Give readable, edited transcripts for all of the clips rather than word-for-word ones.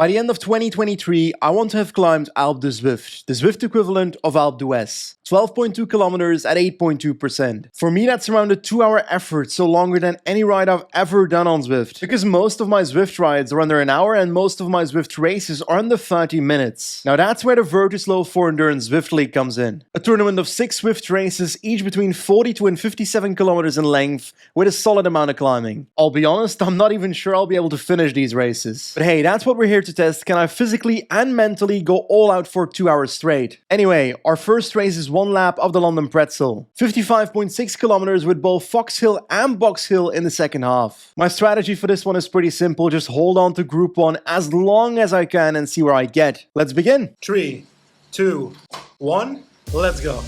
By the end of 2023, I want to have climbed Alpe de Zwift, the Zwift equivalent of Alpe d'Huez. 12.2 kilometers at 8.2%. For me, that's around a 2-hour effort, so longer than any ride I've ever done on Zwift. Because most of my Zwift rides are under an hour and most of my Zwift races are under 30 minutes. Now that's where the Vertislow for Endurance Zwift League comes in. A tournament of 6 Zwift races, each between 42 and 57 kilometers in length, with a solid amount of climbing. I'll be honest, I'm not even sure I'll be able to finish these races. But hey, that's what we're here to test. Can I physically and mentally go all out for 2 hours straight? Anyway, our first race is one lap of the London Pretzel. 55.6 kilometers with both Fox Hill and Box Hill in the second half. My strategy for this one is pretty simple. Just hold on to Group 1 as long as I can and see where I get. Let's begin. 3, 2, 1, let's go.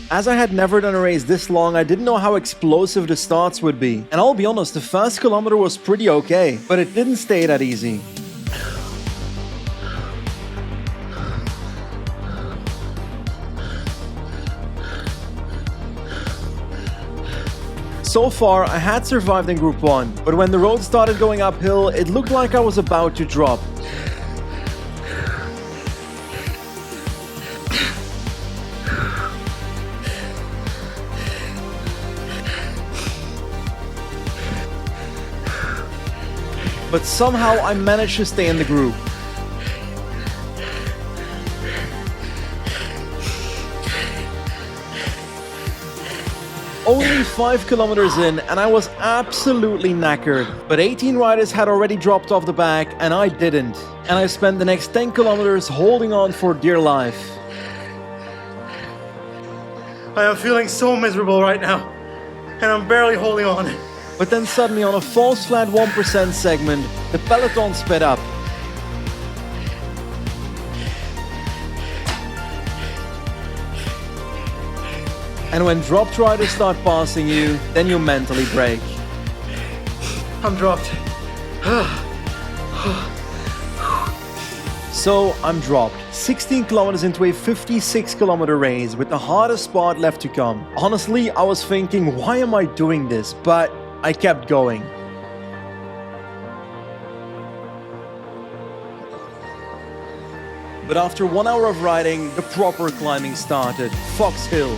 As I had never done a race this long, I didn't know how explosive the starts would be. And I'll be honest, the first kilometer was pretty okay, but it didn't stay that easy. So far, I had survived in Group 1, but when the road started going uphill, it looked like I was about to drop. But somehow I managed to stay in the group. Only 5 kilometers in and I was absolutely knackered. But 18 riders had already dropped off the back and I didn't. And I spent the next 10 kilometers holding on for dear life. I am feeling so miserable right now, and I'm barely holding on. But then suddenly on a false flat 1% segment, the peloton sped up. And when dropped riders start passing you, then you mentally break. I'm dropped. So I'm dropped, 16 kilometers into a 56 kilometer race with the hardest spot left to come. Honestly, I was thinking, why am I doing this? But I kept going. But after 1 hour of riding, the proper climbing started. Fox Hill.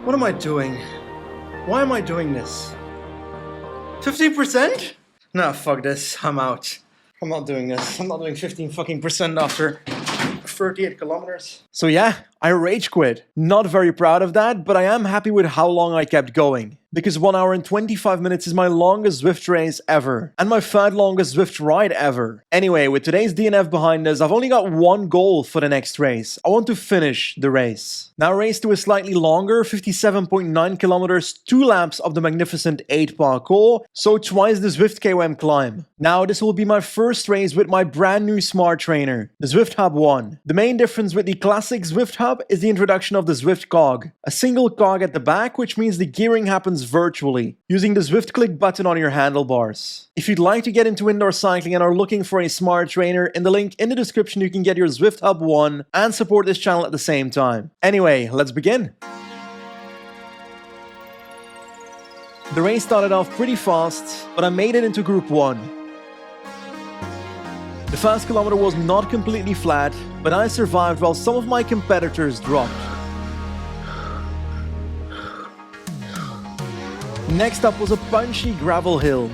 What am I doing? Why am I doing this? 15%? Nah, fuck this. I'm out. I'm not doing this. I'm not doing 15% after 38 kilometers. So yeah, I rage quit. Not very proud of that, but I am happy with how long I kept going. Because 1 hour and 25 minutes is my longest Zwift race ever. And my third longest Zwift ride ever. Anyway, with today's DNF behind us, I've only got one goal for the next race. I want to finish the race. Now race to a slightly longer, 57.9 kilometers, 2 laps of the magnificent 8 parcours, so twice the Zwift KOM climb. Now this will be my first race with my brand new smart trainer, the Zwift Hub 1. The main difference with the classic Zwift Hub is the introduction of the Zwift cog. A single cog at the back, which means the gearing happens virtually, using the Zwift click button on your handlebars. If you'd like to get into indoor cycling and are looking for a smart trainer, in the link in the description you can get your Zwift Hub 1 and support this channel at the same time. Anyway, let's begin. The race started off pretty fast, but I made it into Group 1. The first kilometer was not completely flat, but I survived while some of my competitors dropped. Next up was a punchy gravel hill.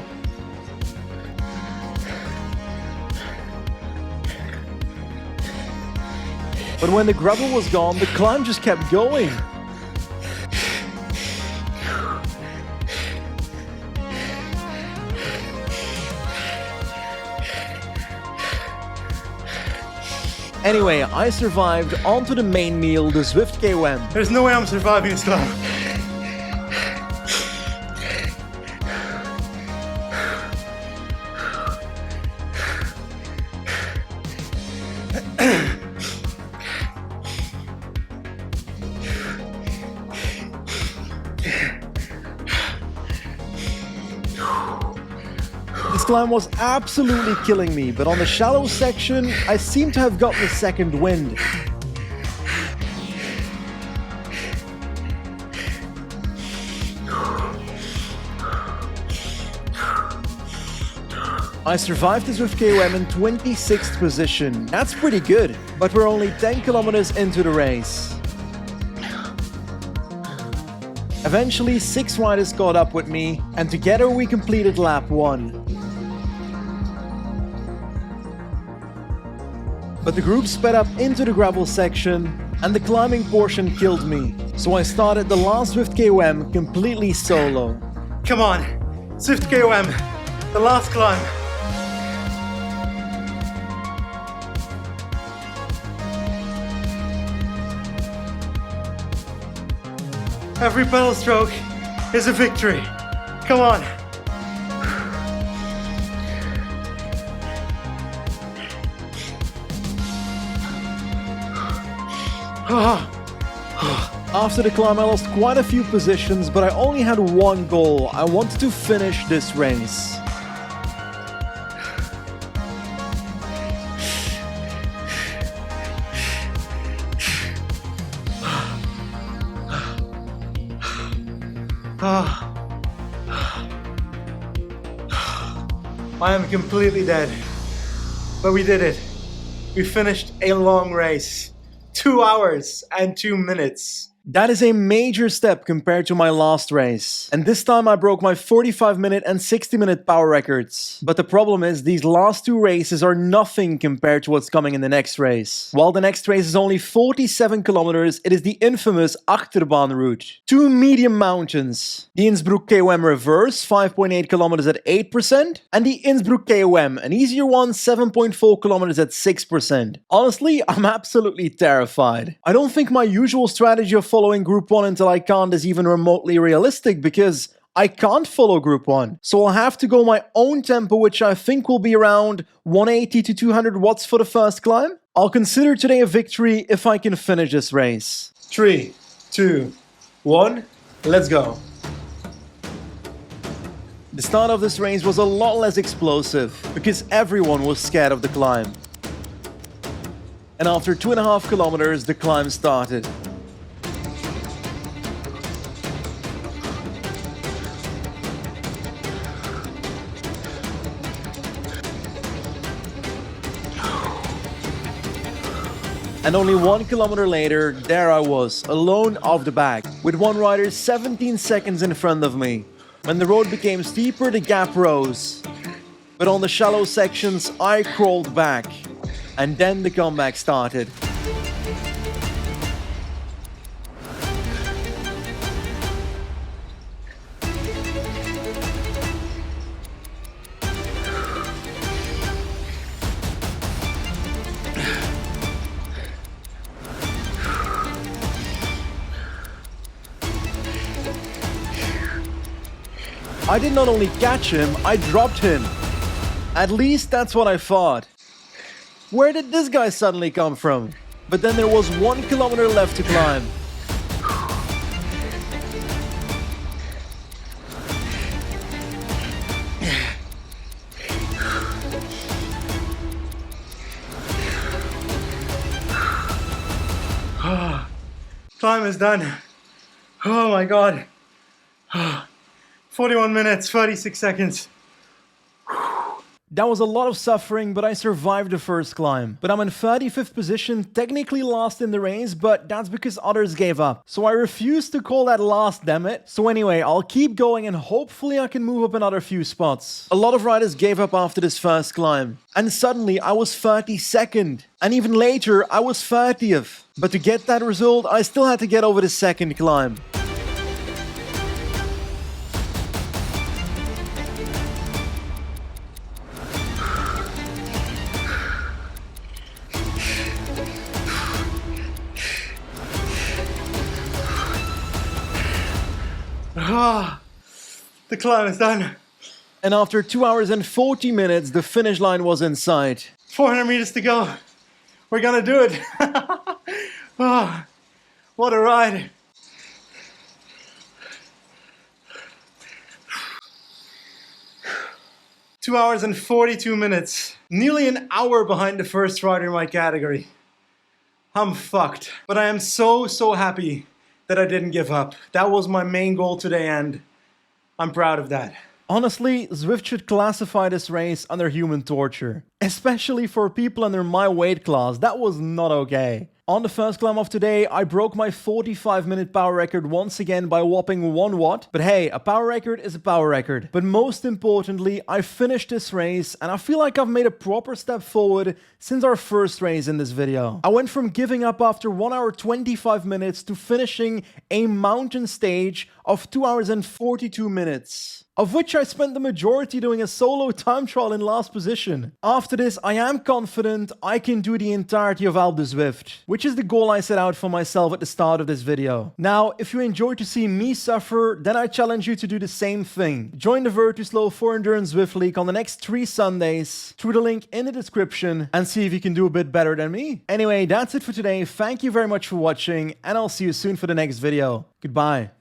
But when the gravel was gone, the climb just kept going. Anyway, I survived onto the main meal, the Zwift KOM. There's no way I'm surviving this climb. climb was absolutely killing me, but on the shallow section, I seem to have gotten a second wind. I survived the Zwift KOM in 26th position. That's pretty good, but we're only 10 kilometers into the race. Eventually, 6 riders caught up with me, and together we completed lap 1. But the group sped up into the gravel section, and the climbing portion killed me. So I started the last Zwift KOM completely solo. Come on, Zwift KOM, the last climb. Every pedal stroke is a victory. Come on. After the climb, I lost quite a few positions, but I only had one goal. I wanted to finish this race. I am completely dead, but we did it. We finished a long race, 2 hours and 2 minutes. That is a major step compared to my last race. And this time I broke my 45-minute and 60-minute power records. But the problem is, these last 2 races are nothing compared to what's coming in the next race. While the next race is only 47 kilometers, it is the infamous Achterbahn route. 2 medium mountains. The Innsbruck KOM reverse, 5.8 kilometers at 8%, and the Innsbruck KOM, an easier one, 7.4 kilometers at 6%. Honestly, I'm absolutely terrified. I don't think my usual strategy of following Group 1 until I can't is even remotely realistic, because I can't follow Group 1. So I'll have to go my own tempo, which I think will be around 180 to 200 watts for the first climb. I'll consider today a victory if I can finish this race. 3, 2, 1, let's go. The start of this race was a lot less explosive, because everyone was scared of the climb. And after 2.5 kilometers, the climb started. And only 1 kilometer later, there I was, alone off the back, with one rider 17 seconds in front of me. When the road became steeper, the gap rose. But on the shallow sections, I crawled back. And then the comeback started. I did not only catch him, I dropped him. At least that's what I thought. Where did this guy suddenly come from? But then there was 1 kilometer left to climb. Climb is done. Oh my god. 41 minutes, 36 seconds. That was a lot of suffering, but I survived the first climb. But I'm in 35th position, technically last in the race, but that's because others gave up. So I refuse to call that last, damn it. So anyway, I'll keep going and hopefully I can move up another few spots. A lot of riders gave up after this first climb. And suddenly I was 32nd. And even later, I was 30th. But to get that result, I still had to get over the second climb. The climb is done. And after 2 hours and 40 minutes, the finish line was in sight. 400 meters to go. We're gonna do it. Oh, what a ride. 2 hours and 42 minutes. Nearly an hour behind the first rider in my category. I'm fucked. But I am so happy that I didn't give up. That was my main goal today, and I'm proud of that. Honestly, Zwift should classify this race under human torture. Especially for people under my weight class. That was not okay. On the first climb of today, I broke my 45-minute power record once again by a whopping 1 watt. But hey, a power record is a power record. But most importantly, I finished this race and I feel like I've made a proper step forward since our first race in this video. I went from giving up after 1 hour 25 minutes to finishing a mountain stage of 2 hours and 42 minutes. Of which I spent the majority doing a solo time trial in last position. After this, I am confident I can do the entirety of Alpe Zwift, which is the goal I set out for myself at the start of this video. Now, if you enjoy to see me suffer, then I challenge you to do the same thing. Join the Virtuslow for Endurance Zwift League on the next 3 Sundays through the link in the description and see if you can do a bit better than me. Anyway, that's it for today. Thank you very much for watching and I'll see you soon for the next video. Goodbye.